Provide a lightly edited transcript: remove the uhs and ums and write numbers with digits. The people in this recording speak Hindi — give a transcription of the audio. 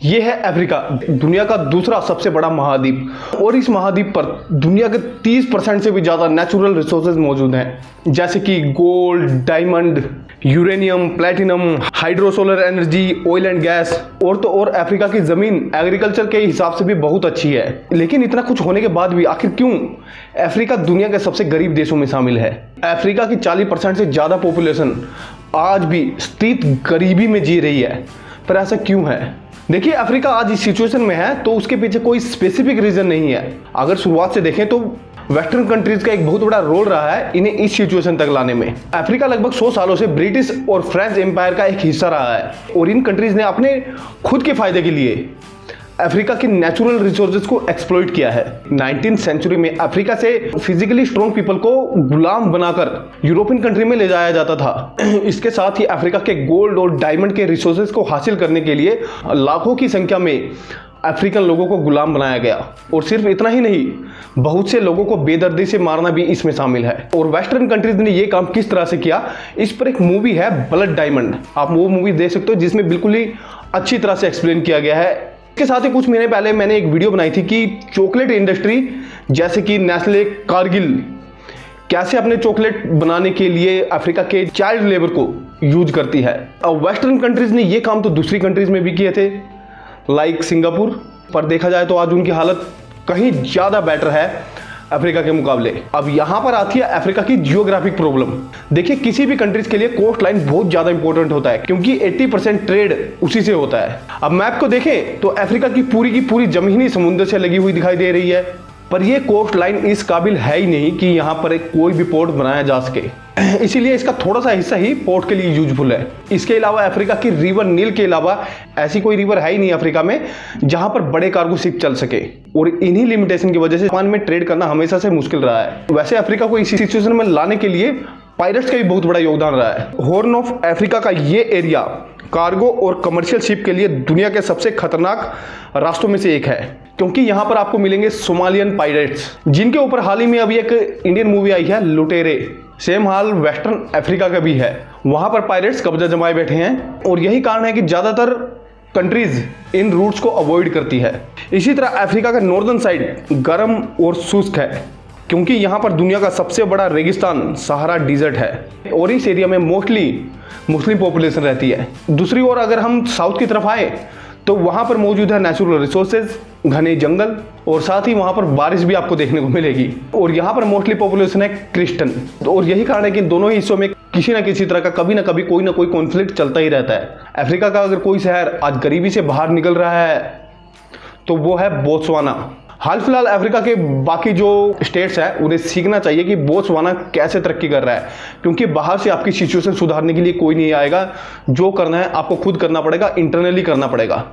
ये है अफ्रीका, दुनिया का दूसरा सबसे बड़ा महाद्वीप और इस महाद्वीप पर दुनिया के 30% से भी ज़्यादा नेचुरल रिसोर्सेज मौजूद हैं, जैसे कि gold, diamond, uranium, platinum, hydro solar energy, oil and gas. और अफ्रीका की ज़मीन एग्रीकल्चर के हिसाब से भी बहुत अच्छी है। लेकिन इतना कुछ होने के बाद भी आखिर क्यों अफ्रीका दुनिया के सबसे गरीब देशों में शामिल है? अफ्रीका की 40% से ज़्यादा पॉपुलेशन आज भी स्थित गरीबी में जी रही है, पर ऐसा क्यों है? देखिए, अफ्रीका आज इस सिचुएशन में है तो उसके पीछे कोई स्पेसिफिक रीजन नहीं है। अगर शुरुआत से देखें तो वेस्टर्न कंट्रीज का एक बहुत बड़ा रोल रहा है इन्हें इस सिचुएशन तक लाने में। अफ्रीका लगभग 100 सालों से ब्रिटिश और फ्रेंच एम्पायर का एक हिस्सा रहा है और इन कंट्रीज ने अपने खुद के फायदे के लिए अफ्रीका के नेचुरल रिसोर्सेज को एक्सप्लॉइट किया है। 19th सेंचुरी में अफ्रीका से फिजिकली स्ट्रॉन्ग पीपल को गुलाम बनाकर यूरोपियन कंट्री में ले जाया जाता था। इसके साथ ही अफ्रीका के गोल्ड और डायमंड के रिसोर्सेज को हासिल करने के लिए लाखों की संख्या में अफ्रीकन लोगों को गुलाम बनाया गया। और सिर्फ इतना ही नहीं, बहुत से लोगों को बेदर्दी से मारना भी इसमें शामिल है। और वेस्टर्न कंट्रीज ने ये काम किस तरह से किया, इस पर एक मूवी है ब्लड डायमंड, आप वो मूवी देख सकते हो जिसमें बिल्कुल ही अच्छी तरह से एक्सप्लेन किया गया है। इसके साथ ही कुछ महीने पहले मैंने एक वीडियो बनाई थी कि चॉकलेट इंडस्ट्री जैसे कि नेस्ले, कारगिल कैसे अपने चॉकलेट बनाने के लिए अफ्रीका के चाइल्ड लेबर को यूज करती है। अब वेस्टर्न कंट्रीज ने ये काम तो दूसरी कंट्रीज में भी किए थे, लाइक सिंगापुर, पर देखा जाए तो आज उनकी हालत कहीं ज़्यादा बेटर है अफ्रीका के मुकाबले। अब यहाँ पर आती है अफ्रीका की जियोग्राफिक प्रॉब्लम। देखिए, किसी भी कंट्रीज के लिए कोस्ट लाइन बहुत ज़्यादा इंपॉर्टेंट होता है क्योंकि 80% ट्रेड उसी से होता है। अब मैप को देखें तो अफ्रीका की पूरी जमीन ही समुद्र से लगी हुई दिखाई दे रही है, पर यह कोस्ट लाइन इस काबिल है ही नहीं कि यहाँ पर कोई भी पोर्ट बनाया जा सके, इसीलिए इसका थोड़ा सा हिस्सा ही पोर्ट के लिए यूजफुल है। इसके अलावा अफ्रीका की रिवर नील के अलावा ऐसी कोई रिवर है ही नहीं अफ्रीका में जहां पर बड़े कार्गो शिप चल सके, और इन्हीं लिमिटेशन की वजह से जापान में ट्रेड करना हमेशा से मुश्किल रहा है। वैसे अफ्रीका को इसी सिचुएशन में लाने के लिए पायरेट्स का भी बहुत बड़ा योगदान रहा है। हॉर्न ऑफ अफ्रीका का ये एरिया कार्गो और कमर्शियल शिप के लिए दुनिया के सबसे खतरनाक रास्तों में से एक है, क्योंकि यहाँ पर आपको मिलेंगे सोमालियन पायरेट्स, जिनके ऊपर हाल ही में अभी एक इंडियन मूवी आई है लुटेरे। सेम हाल वेस्टर्न अफ्रीका का भी है, वहां पर पायरेट्स कब्जा जमाए बैठे हैं और यही कारण है कि ज्यादातर कंट्रीज इन रूट्स को अवॉइड करती है। इसी तरह अफ्रीका का नॉर्दर्न साइड गर्म और शुष्क है क्योंकि यहाँ पर दुनिया का सबसे बड़ा रेगिस्तान सहारा डिजर्ट है और इस एरिया में मोस्टली मुस्लिम पॉपुलेशन रहती है। दूसरी ओर अगर हम साउथ की तरफ आए तो वहाँ पर मौजूद है नेचुरल रिसोर्सेज, घने जंगल, और साथ ही वहाँ पर बारिश भी आपको देखने को मिलेगी। और यहाँ पर मोस्टली पॉपुलेशन है क्रिश्चियन, और यही कारण है कि दोनों ही हिस्सों में किसी न किसी तरह का कभी ना कभी कोई ना कोई कॉन्फ्लिक्ट चलता ही रहता है। अफ्रीका का अगर कोई शहर आज गरीबी से बाहर निकल रहा है तो वो है बोत्सवाना। हाल फिलहाल अफ्रीका के बाकी जो स्टेट्स हैं उन्हें सीखना चाहिए कि बोत्सवाना कैसे तरक्की कर रहा है, क्योंकि बाहर से आपकी सिचुएशन सुधारने के लिए कोई नहीं आएगा। जो करना है आपको खुद करना पड़ेगा, इंटरनली करना पड़ेगा।